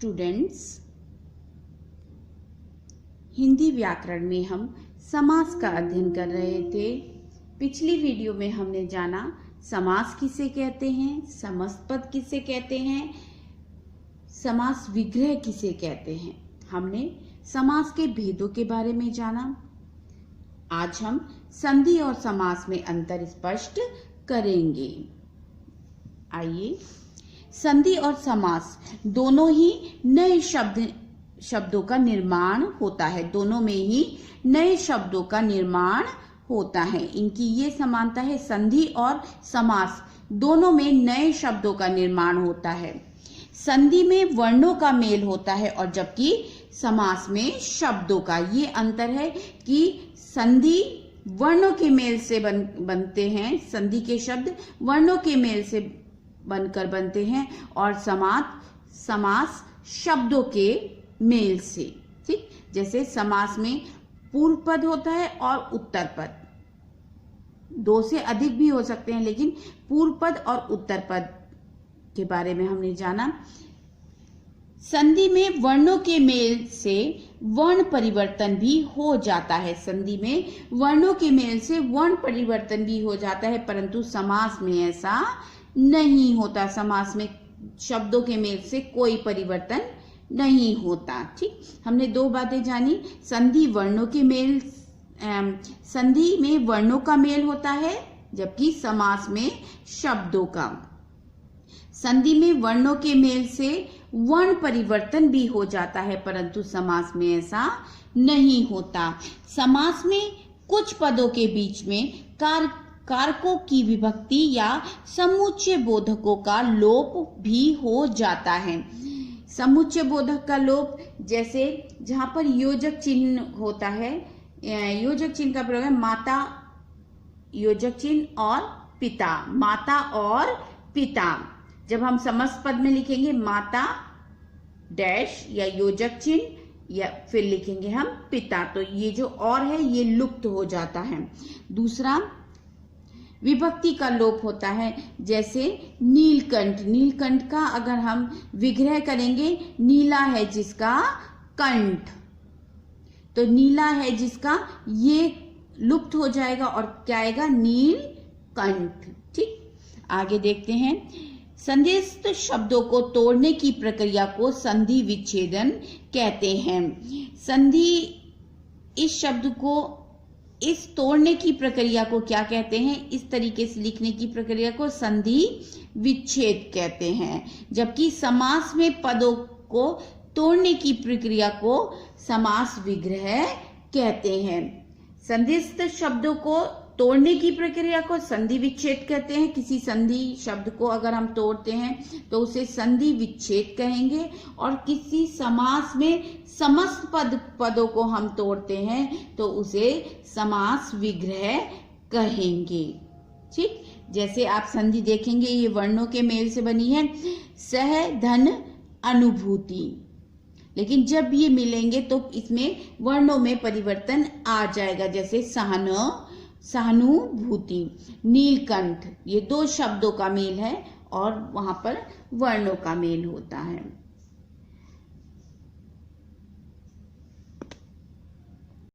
Students, Hindi व्याकरण में हम समास का अध्ययन कर रहे थे। पिछली वीडियो में हमने जाना समास किसे कहते हैं, समस्त किसे कहते हैं, समास विग्रह किसे कहते हैं। हमने समास के भेदों के बारे में जाना। आज हम संधि और समास में अंतर स्पष्ट करेंगे। आइए, संधि और समास दोनों ही नए शब्दों का निर्माण होता है। दोनों में ही नए शब्दों का निर्माण होता है। इनकी ये समानता है, संधि और समास दोनों में नए शब्दों का निर्माण होता है। संधि में वर्णों का मेल होता है और जबकि समास में शब्दों का। ये अंतर है कि संधि वर्णों के मेल से बनते हैं, संधि के शब्द वर्णों के मेल से बनकर बनते हैं और समास शब्दों के मेल से। ठीक, जैसे समास में पूर्व पद होता है और उत्तर पद, दो से अधिक भी हो सकते हैं, लेकिन पूर्व पद और उत्तर पद के बारे में हमने जाना। संधि में वर्णों के मेल से वर्ण परिवर्तन भी हो जाता है। संधि में वर्णों के मेल से वर्ण परिवर्तन भी हो जाता है, परंतु समास में ऐसा नहीं होता। समास में शब्दों के मेल से कोई परिवर्तन नहीं होता। ठीक, हमने दो बातें जानी। संधि में वर्णों का मेल होता है, जबकि समास में शब्दों का। संधि में वर्णों के मेल से वर्ण परिवर्तन भी हो जाता है, परंतु समास में ऐसा नहीं होता। समास में कुछ पदों के बीच में कारकों की विभक्ति या समुच्चय बोधकों का लोप भी हो जाता है। समुच्चय बोधक का लोप, जैसे जहां पर योजक चिन्ह होता है, योजक चिन्ह का प्रयोग है माता, योजक चिन्ह और पिता, माता और पिता। जब हम समस्त पद में लिखेंगे माता डैश या योजक चिन्ह या फिर लिखेंगे हम पिता, तो ये जो और है ये लुप्त हो जाता है। दूसरा विभक्ति का लोप होता है, जैसे नीलकंठ। नीलकंठ का अगर हम विग्रह करेंगे, नीला है जिसका कंठ, तो नीला है जिसका, ये लुप्त हो जाएगा और क्या आएगा, नीलकंठ। ठीक, आगे देखते हैं। संधिस्थ शब्दों को तोड़ने की प्रक्रिया को संधि विच्छेदन कहते हैं। संधि इस शब्द को, इस तोड़ने की प्रक्रिया को क्या कहते हैं, इस तरीके से लिखने की प्रक्रिया को संधि विच्छेद कहते हैं। जबकि समास में पदों को तोड़ने की प्रक्रिया को समास विग्रह कहते हैं। संधिस्थ शब्दों को तोड़ने की प्रक्रिया को संधि विच्छेद कहते हैं। किसी संधि शब्द को अगर हम तोड़ते हैं तो उसे संधि विच्छेद कहेंगे, और किसी समास में समस्त पदों को हम तोड़ते हैं तो उसे समास विग्रह कहेंगे। ठीक, जैसे आप संधि देखेंगे, ये वर्णों के मेल से बनी है, सह धन अनुभूति, लेकिन जब ये मिलेंगे तो इसमें वर्णों में परिवर्तन आ जाएगा, जैसे सहानुभूति, नीलकंठ, ये दो शब्दों का मेल है और वहां पर वर्णों का मेल होता है।